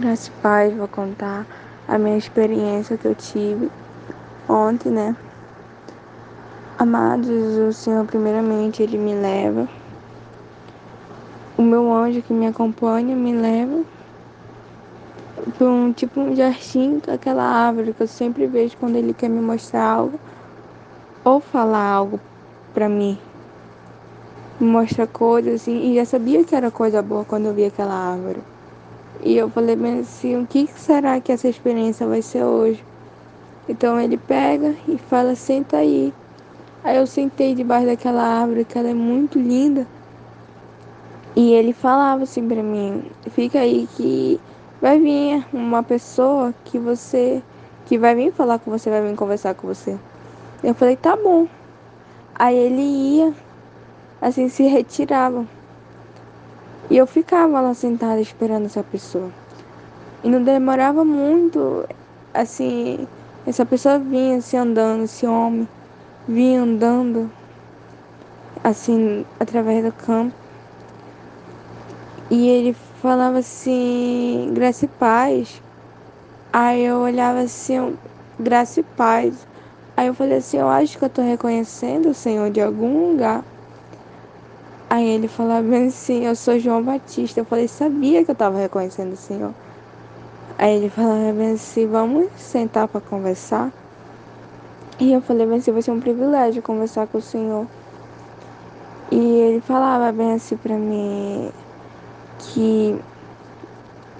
Graças a Paz, vou contar a minha experiência que eu tive ontem, né? Amados, o Senhor, primeiramente, Ele me leva. O meu anjo que me acompanha me leva para um jardim, aquela árvore que eu sempre vejo quando Ele quer me mostrar algo ou falar algo para mim. Me mostra coisas assim, e já sabia que era coisa boa quando eu vi aquela árvore. E eu falei bem assim, o que será que essa experiência vai ser hoje? Então ele pega e fala, senta aí. Aí eu sentei debaixo daquela árvore, que ela é muito linda. E ele falava assim pra mim, fica aí que vai vir uma pessoa que vai vir falar com você, vai vir conversar com você. Eu falei, tá bom. Aí ele ia, assim, se retirava. E eu ficava lá sentada esperando essa pessoa. E não demorava muito, assim, essa pessoa vinha assim andando, esse homem vinha andando, assim, através do campo. E ele falava assim, graça e paz. Aí eu olhava assim, graça e paz. Aí eu falei assim, eu acho que eu tô reconhecendo o Senhor de algum lugar. Aí ele falava bem assim, eu sou João Batista. Eu falei, sabia que eu tava reconhecendo o Senhor. Aí ele falava bem assim, vamos sentar para conversar. E eu falei bem assim, vai ser um privilégio conversar com o Senhor. E ele falava bem assim pra mim que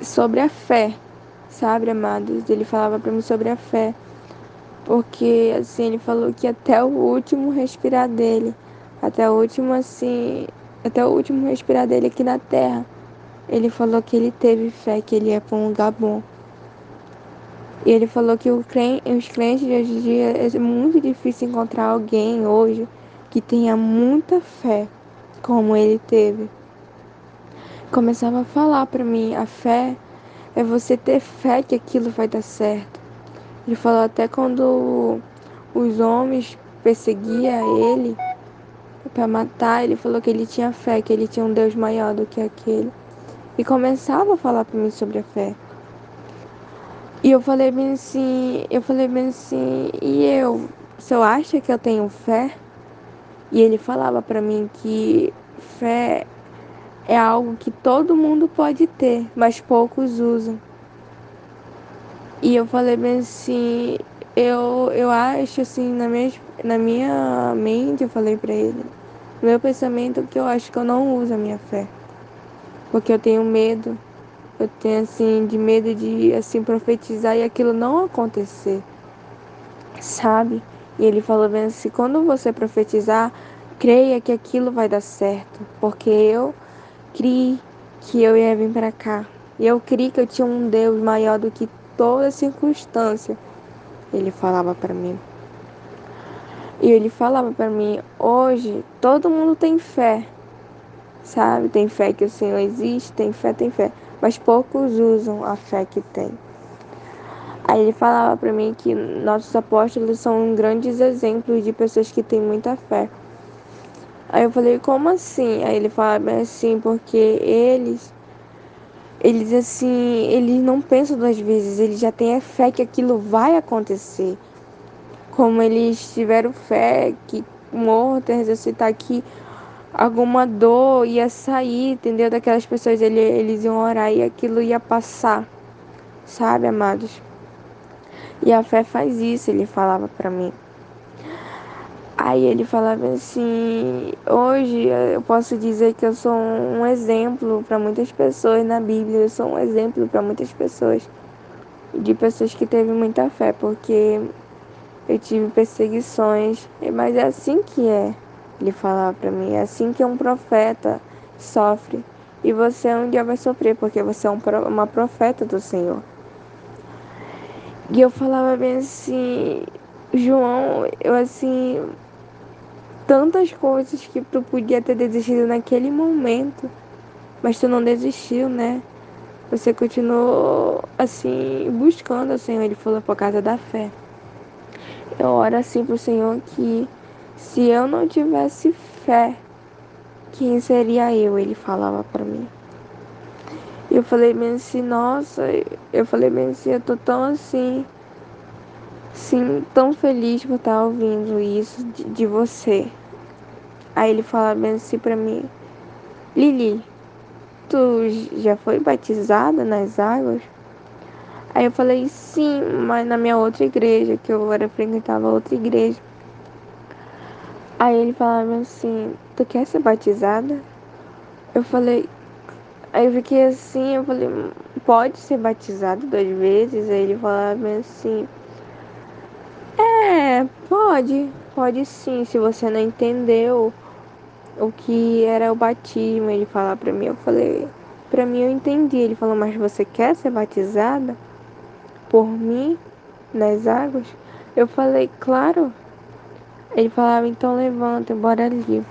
sobre a fé, sabe, amados? Ele falava pra mim sobre a fé, porque assim, ele falou que até o último respirar dele, até o último assim, até o último respirar dele aqui na terra, ele falou que ele teve fé, que ele ia pra um lugar bom. E ele falou que os crentes de hoje em dia é muito difícil encontrar alguém hoje que tenha muita fé como ele teve. Começava a falar pra mim, a fé é você ter fé que aquilo vai dar certo. Ele falou até quando os homens perseguiam ele para matar, ele falou que ele tinha fé, que ele tinha um Deus maior do que aquele. E começava a falar para mim sobre a fé. E eu falei bem assim, e eu, o senhor acha que eu tenho fé? E ele falava para mim que fé é algo que todo mundo pode ter, mas poucos usam. E eu falei bem assim, eu acho assim, na minha mente, eu falei pra ele, no meu pensamento, que eu acho que eu não uso a minha fé. Porque eu tenho medo, eu tenho assim, de medo de assim, profetizar e aquilo não acontecer, sabe? E ele falou bem assim, quando você profetizar, creia que aquilo vai dar certo. Porque eu criei que eu ia vir pra cá. E eu criei que eu tinha um Deus maior do que toda circunstância. Ele falava para mim. E ele falava para mim, hoje todo mundo tem fé, sabe? Tem fé que o Senhor existe, tem fé, mas poucos usam a fé que tem. Aí ele falava para mim que nossos apóstolos são grandes exemplos de pessoas que têm muita fé. Aí eu falei, como assim? Aí ele falava bem assim, porque eles assim, eles não pensam duas vezes, eles já têm a fé que aquilo vai acontecer. Como eles tiveram fé que morto ia ressuscitar, que alguma dor ia sair, entendeu? Daquelas pessoas, eles iam orar e aquilo ia passar, sabe, amados? E a fé faz isso, ele falava pra mim. Aí ele falava assim, hoje eu posso dizer que eu sou um exemplo para muitas pessoas na Bíblia, eu sou um exemplo para muitas pessoas, de pessoas que teve muita fé, porque eu tive perseguições, mas é assim que é, ele falava para mim, é assim que um profeta sofre. E você um dia vai sofrer, porque você é uma profeta do Senhor. E eu falava bem assim, João, eu assim, tantas coisas que tu podia ter desistido naquele momento, mas tu não desistiu, né? Você continuou assim, buscando o Senhor, ele falou, por causa da fé. Eu oro assim pro Senhor que se eu não tivesse fé, quem seria eu? Ele falava para mim. E eu falei bem assim, nossa, eu falei bem assim, eu tô tão assim, sim, tão feliz por estar ouvindo isso de você. Aí ele falava bem assim pra mim, Lili, tu já foi batizada nas águas? Aí eu falei, sim, mas na minha outra igreja, que eu era frequentava outra igreja. Aí ele falava assim, tu quer ser batizada? Eu falei, aí eu fiquei assim, eu falei, pode ser batizado 2 vezes? Aí ele falava assim, pode sim, se você não entendeu o que era o batismo, ele falava pra mim, eu falei, pra mim eu entendi. Ele falou, mas você quer ser batizada por mim nas águas? Eu falei, claro. Ele falava, então levanta, bora ali.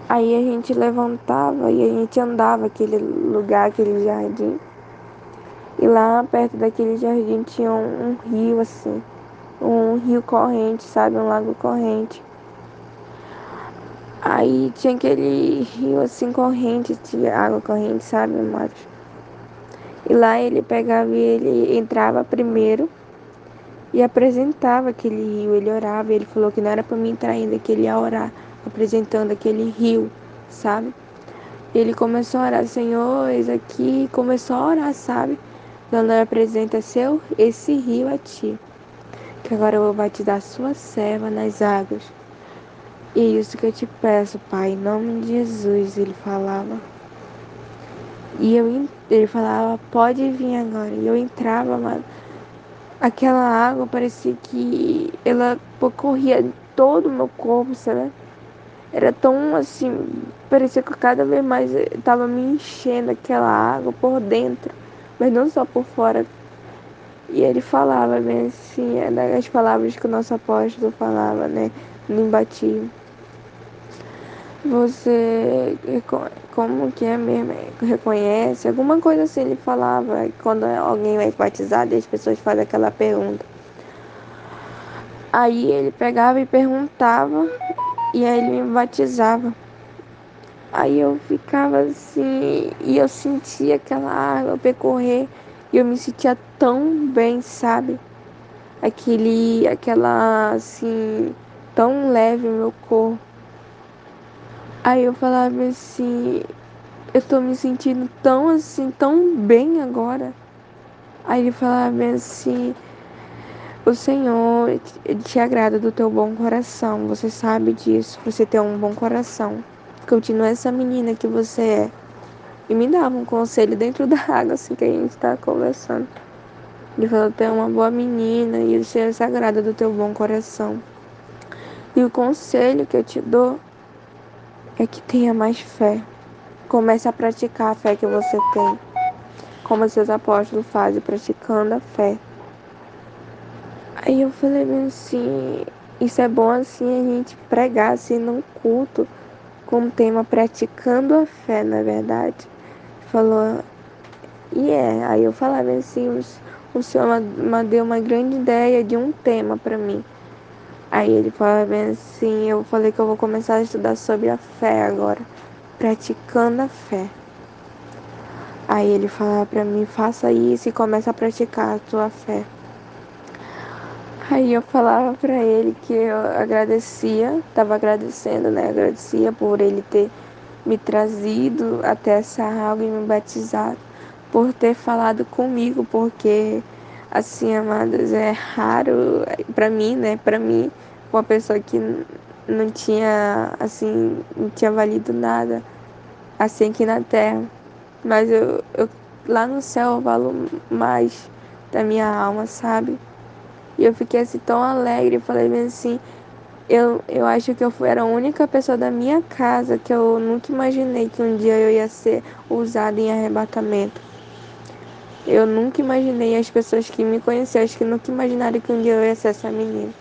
Aí a gente levantava e a gente andava aquele lugar, aquele jardim. E lá perto daquele jardim tinha um rio assim, um rio corrente, sabe? Um lago corrente. Aí tinha aquele rio assim corrente, tinha água corrente, sabe, Marcos? E lá ele pegava e ele entrava primeiro e apresentava aquele rio. Ele orava, ele falou que não era para mim entrar ainda, que ele ia orar, apresentando aquele rio, sabe? Ele começou a orar, Senhor, eis aqui, começou a orar, sabe? Dando apresenta esse rio a ti, que agora eu vou batizar a sua serva nas águas. E é isso que eu te peço, Pai, em nome de Jesus, ele falava. Ele falava, pode vir agora. E eu entrava, mano. Aquela água parecia que ela corria todo o meu corpo, sabe? Era tão assim, parecia que cada vez mais tava me enchendo aquela água por dentro, mas não só por fora. E ele falava bem assim, as palavras que o nosso apóstolo falava, né? No batismo. Você, como que é mesmo? Reconhece? Alguma coisa assim ele falava quando alguém vai batizar e as pessoas fazem aquela pergunta. Aí ele pegava e perguntava e aí ele me batizava. Aí eu ficava assim e eu sentia aquela água percorrer e eu me sentia tão bem, sabe? Aquela assim, tão leve o meu corpo. Aí eu falava assim, eu tô me sentindo tão assim, tão bem agora. Aí ele falava assim, o Senhor, ele te agrada do teu bom coração, você sabe disso, você tem um bom coração. Continua essa menina que você é. E me dava um conselho dentro da água, assim, que a gente tava conversando. Ele falou, tu é uma boa menina e o Senhor se agrada do teu bom coração. E o conselho que eu te dou é que tenha mais fé. Comece a praticar a fé que você tem. Como seus apóstolos fazem, praticando a fé. Aí eu falei bem assim, isso é bom assim a gente pregar assim num culto com o tema praticando a fé, na verdade. Falou, aí eu falava assim, o senhor me deu uma grande ideia de um tema para mim. Aí ele falava bem assim, eu falei que eu vou começar a estudar sobre a fé agora, praticando a fé. Aí ele falava para mim, faça isso e começa a praticar a tua fé. Aí eu falava pra ele que eu agradecia, tava agradecendo, né? Agradecia por ele ter me trazido até essa água e me batizado, por ter falado comigo, porque, assim, amados, é raro pra mim, né? Pra mim, uma pessoa que não tinha, assim, não tinha valido nada, assim, aqui na terra. Mas eu lá no céu eu valo mais da minha alma, sabe? E eu fiquei assim tão alegre, falei bem assim, eu acho que era a única pessoa da minha casa que eu nunca imaginei que um dia eu ia ser usada em arrebatamento. Eu nunca imaginei, as pessoas que me conheceram, acho que nunca imaginaram que um dia eu ia ser essa menina.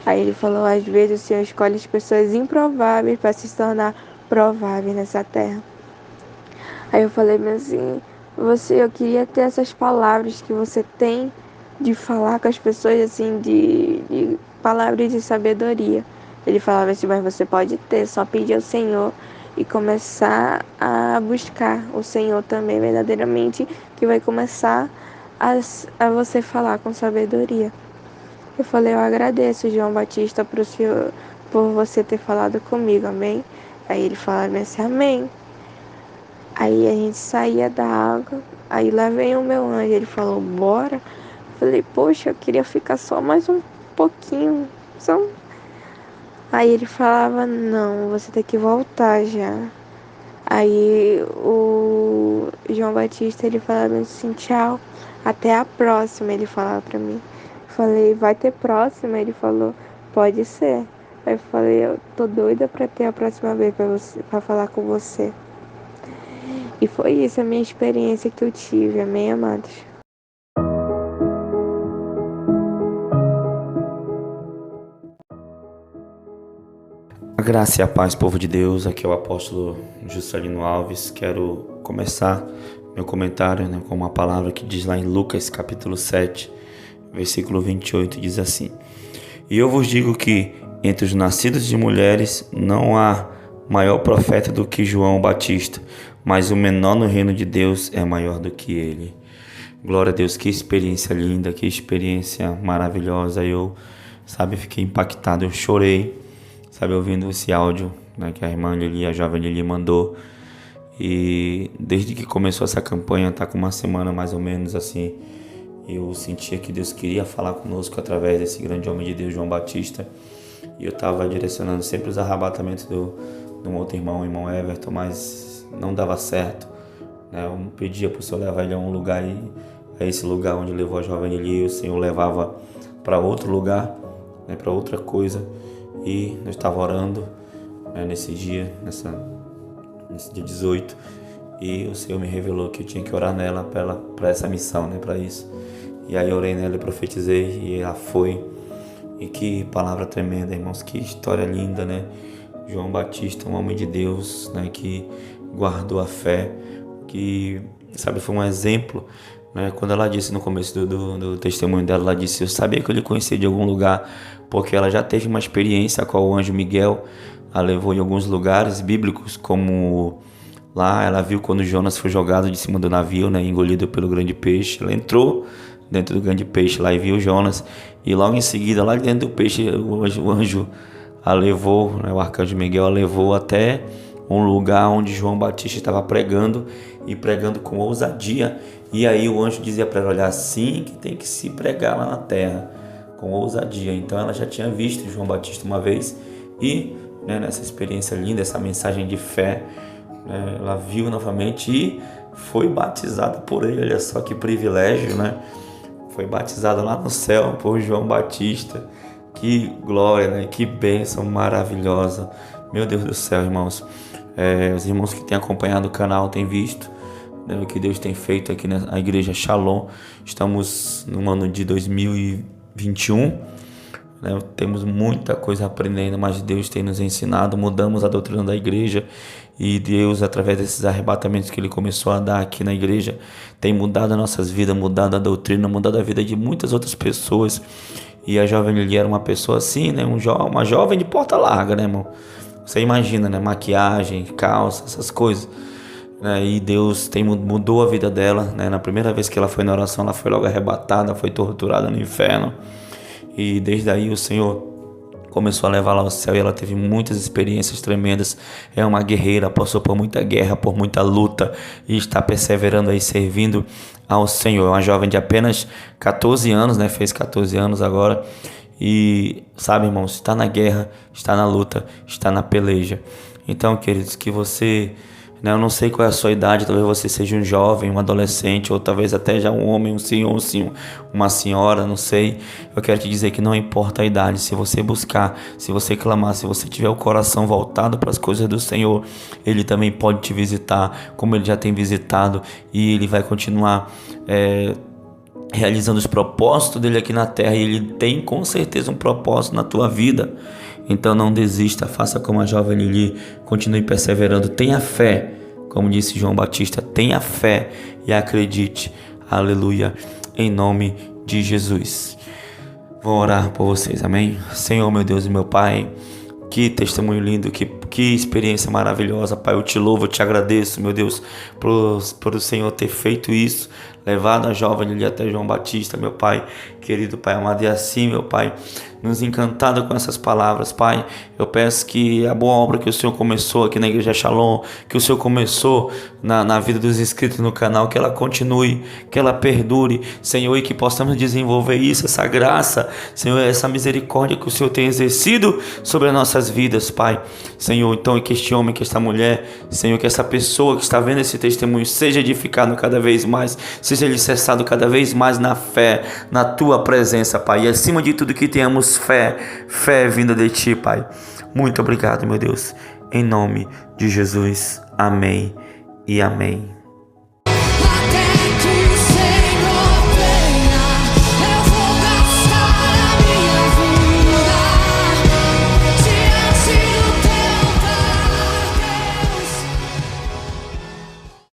Aí ele falou, às vezes o Senhor escolhe as pessoas improváveis para se tornar prováveis nessa terra. Aí eu falei assim, eu queria ter essas palavras que você tem de falar com as pessoas assim, de palavras de sabedoria. Ele falava assim, mas você pode ter, só pedir ao Senhor e começar a buscar o Senhor também verdadeiramente, que vai começar a você falar com sabedoria. Eu falei, eu agradeço, João Batista, pro Senhor, por você ter falado comigo, amém? Aí ele falou assim, amém. Aí a gente saía da água, aí lá vem o meu anjo, ele falou, bora. Falei, poxa, eu queria ficar só mais um pouquinho, só. Aí ele falava, não, você tem que voltar já. Aí o João Batista, ele falava assim, tchau, até a próxima, ele falava pra mim. Falei, vai ter próxima? Ele falou, pode ser. Aí eu falei, eu tô doida pra ter a próxima vez pra falar com você. E foi isso a minha experiência que eu tive, amém, amados? A graça e a paz, povo de Deus, aqui é o apóstolo Juscelino Alves. Quero começar meu comentário com uma palavra que diz lá em Lucas capítulo 7, versículo 28, diz assim: E eu vos digo que entre os nascidos de mulheres não há maior profeta do que João Batista, mas o menor no reino de Deus é maior do que ele. Glória a Deus, que experiência linda, que experiência maravilhosa. Eu, fiquei impactado, eu chorei, ouvindo esse áudio, que a irmã Lili, a jovem Lili mandou. E desde que começou essa campanha, tá com uma semana mais ou menos assim, eu sentia que Deus queria falar conosco através desse grande homem de Deus, João Batista. E eu estava direcionando sempre os arrebatamentos do outro irmão, o irmão Everton, mas não dava certo. Eu pedia para o Senhor levar ele a um lugar, e a esse lugar onde levou a jovem Lili, o Senhor levava para outro lugar, para outra coisa. E eu estava orando nesse dia, nesse dia 18, e o Senhor me revelou que eu tinha que orar nela para essa missão, para isso. E aí eu orei nela e profetizei, e ela foi. E que palavra tremenda, irmãos, que história linda, João Batista, um homem de Deus, que guardou a fé, que, foi um exemplo. Quando ela disse no começo do testemunho dela, ela disse, eu sabia que eu lhe conhecia de algum lugar, porque ela já teve uma experiência com o anjo Miguel, a levou em alguns lugares bíblicos, como lá ela viu quando Jonas foi jogado de cima do navio, engolido pelo grande peixe. Ela entrou dentro do grande peixe lá e viu Jonas, e logo em seguida, lá dentro do peixe, o anjo a levou, o arcanjo Miguel a levou até um lugar onde João Batista estava pregando, e pregando com ousadia. E aí o anjo dizia para ela, olha, assim que tem que se pregar lá na terra, com ousadia. Então ela já tinha visto João Batista uma vez, e nessa experiência linda, essa mensagem de fé, ela viu novamente e foi batizada por ele. Olha só que privilégio, foi batizada lá no céu por João Batista. Que glória, que bênção maravilhosa. Meu Deus do céu, irmãos. Os irmãos que têm acompanhado o canal têm visto o que Deus tem feito aqui na igreja Shalom. Estamos no ano de 2021, temos muita coisa aprendendo, mas Deus tem nos ensinado. Mudamos a doutrina da igreja, e Deus, através desses arrebatamentos que Ele começou a dar aqui na igreja, tem mudado as nossas vidas, mudado a doutrina, mudado a vida de muitas outras pessoas. E a jovem Lili era uma pessoa assim, uma jovem de porta larga, irmão? Você imagina, maquiagem, calça, essas coisas. E Deus mudou a vida dela. Na primeira vez que ela foi na oração, ela foi logo arrebatada, foi torturada no inferno. E desde aí o Senhor começou a levar lá ao céu, e ela teve muitas experiências tremendas. É uma guerreira, passou por muita guerra, por muita luta, e está perseverando aí, servindo ao Senhor. É uma jovem de apenas 14 anos, fez 14 anos agora. E irmãos, está na guerra, está na luta, está na peleja. Então, queridos, que você, eu não sei qual é a sua idade, talvez você seja um jovem, um adolescente, ou talvez até já um homem, um senhor, uma senhora, não sei. Eu quero te dizer que não importa a idade, se você buscar, se você clamar, se você tiver o coração voltado para as coisas do Senhor, Ele também pode te visitar, como Ele já tem visitado, e Ele vai continuar realizando os propósitos dele aqui na terra, e Ele tem com certeza um propósito na tua vida. Então não desista, faça como a jovem Lili, continue perseverando, tenha fé, como disse João Batista, tenha fé e acredite, aleluia, em nome de Jesus. Vou orar por vocês, amém? Senhor, meu Deus e meu Pai, que testemunho lindo, que Que experiência maravilhosa, Pai. Eu te louvo, eu te agradeço, meu Deus, por o Senhor ter feito isso, levado a jovem ali até João Batista, meu Pai, querido Pai amado, e assim, meu Pai, nos encantado com essas palavras, Pai. Eu peço que a boa obra que o Senhor começou aqui na Igreja Shalom, que o Senhor começou na vida dos inscritos no canal, que ela continue, que ela perdure, Senhor, e que possamos desenvolver isso, essa graça, Senhor, essa misericórdia que o Senhor tem exercido sobre as nossas vidas, Pai. Senhor, então, que este homem, que esta mulher, Senhor, que essa pessoa que está vendo esse testemunho seja edificado cada vez mais, seja alicerçado cada vez mais na fé, na Tua presença, Pai. E acima de tudo que tenhamos fé vinda de Ti, Pai. Muito obrigado, meu Deus. Em nome de Jesus. Amém e amém.